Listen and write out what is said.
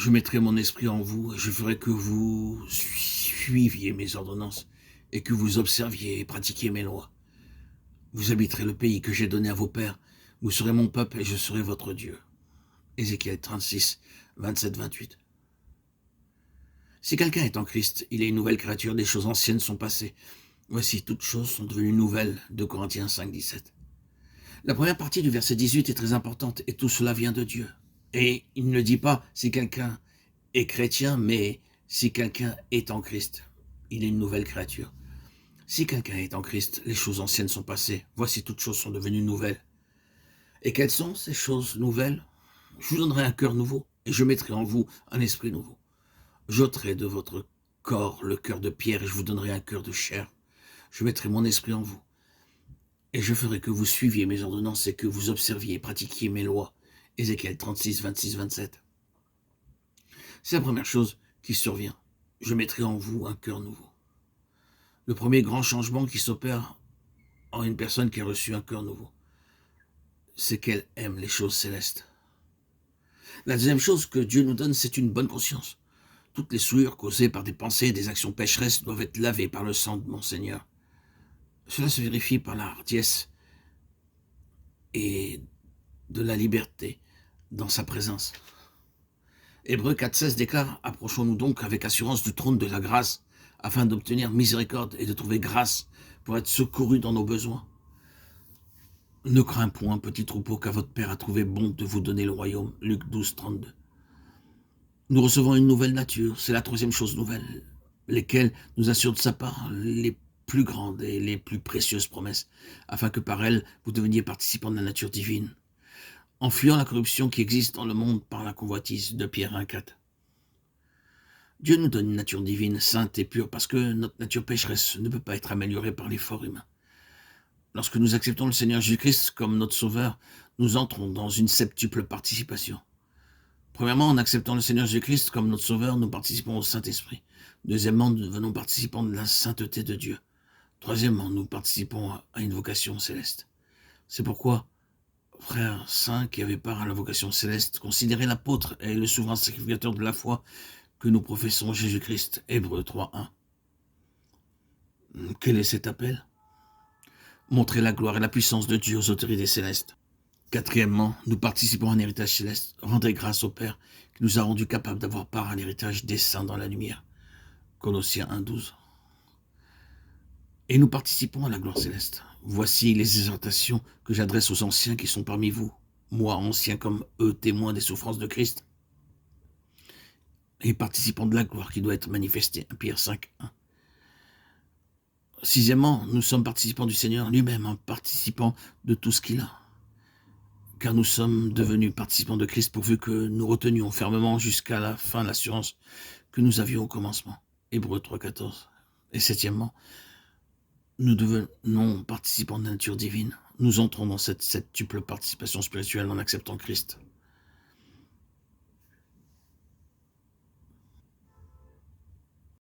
Je mettrai mon esprit en vous et je ferai que vous suiviez mes ordonnances et que vous observiez et pratiquiez mes lois. Vous habiterez le pays que j'ai donné à vos pères. Vous serez mon peuple et je serai votre Dieu. Ézéchiel 36, 27-28. Si quelqu'un est en Christ, il est une nouvelle créature, des choses anciennes sont passées. Voici, toutes choses sont devenues nouvelles. 2 Corinthiens 5, 17. La première partie du verset 18 est très importante et tout cela vient de Dieu. Et il ne dit pas si quelqu'un est chrétien, mais si quelqu'un est en Christ, il est une nouvelle créature. Si quelqu'un est en Christ, les choses anciennes sont passées. Voici, toutes choses sont devenues nouvelles. Et quelles sont ces choses nouvelles? Je vous donnerai un cœur nouveau et je mettrai en vous un esprit nouveau. J'ôterai de votre corps le cœur de pierre et je vous donnerai un cœur de chair. Je mettrai mon esprit en vous et je ferai que vous suiviez mes ordonnances et que vous observiez et pratiquiez mes lois. Ézéchiel 36, 26, 27. C'est la première chose qui survient. Je mettrai en vous un cœur nouveau. Le premier grand changement qui s'opère en une personne qui a reçu un cœur nouveau, c'est qu'elle aime les choses célestes. La deuxième chose que Dieu nous donne, c'est une bonne conscience. Toutes les souillures causées par des pensées et des actions pécheresses doivent être lavées par le sang de mon Seigneur. Cela se vérifie par la hardiesse et de la liberté dans sa présence. Hébreux 4,16 déclare « Approchons-nous donc avec assurance du trône de la grâce, afin d'obtenir miséricorde et de trouver grâce pour être secourus dans nos besoins. Ne crains point, petit troupeau, car votre Père a trouvé bon de vous donner le royaume. » Luc 12, 32. Nous recevons une nouvelle nature, c'est la troisième chose nouvelle, lesquelles nous assurent de sa part les plus grandes et les plus précieuses promesses, afin que par elles vous deveniez participants de la nature divine, en fuyant la corruption qui existe dans le monde par la convoitise. De Pierre 1, 4. Dieu nous donne une nature divine, sainte et pure, parce que notre nature pécheresse ne peut pas être améliorée par l'effort humain. Lorsque nous acceptons le Seigneur Jésus-Christ comme notre Sauveur, nous entrons dans une septuple participation. Premièrement, en acceptant le Seigneur Jésus-Christ comme notre Sauveur, nous participons au Saint-Esprit. Deuxièmement, nous devenons participants de la sainteté de Dieu. Troisièmement, nous participons à une vocation céleste. C'est pourquoi, frères saints qui avaient part à la vocation céleste, considérez l'apôtre et le souverain sacrificateur de la foi que nous professons Jésus-Christ. Hébreux 3.1. Quel est cet appel? Montrer la gloire et la puissance de Dieu aux autorités célestes. Quatrièmement, nous participons à un héritage céleste. Rendez grâce au Père qui nous a rendus capables d'avoir part à l'héritage des saints dans la lumière. Colossiens 1.12. Et nous participons à la gloire céleste. Voici les exhortations que j'adresse aux anciens qui sont parmi vous, moi ancien comme eux, témoins des souffrances de Christ, et participants de la gloire qui doit être manifestée. 1 Pierre 5.1. Sixièmement, nous sommes participants du Seigneur lui-même, participants de tout ce qu'il a. Car nous sommes devenus participants de Christ pourvu que nous retenions fermement jusqu'à la fin l'assurance que nous avions au commencement. Hébreux 3.14. Et septièmement, nous devenons participants de la nature divine. Nous entrons dans cette septuple participation spirituelle en acceptant Christ.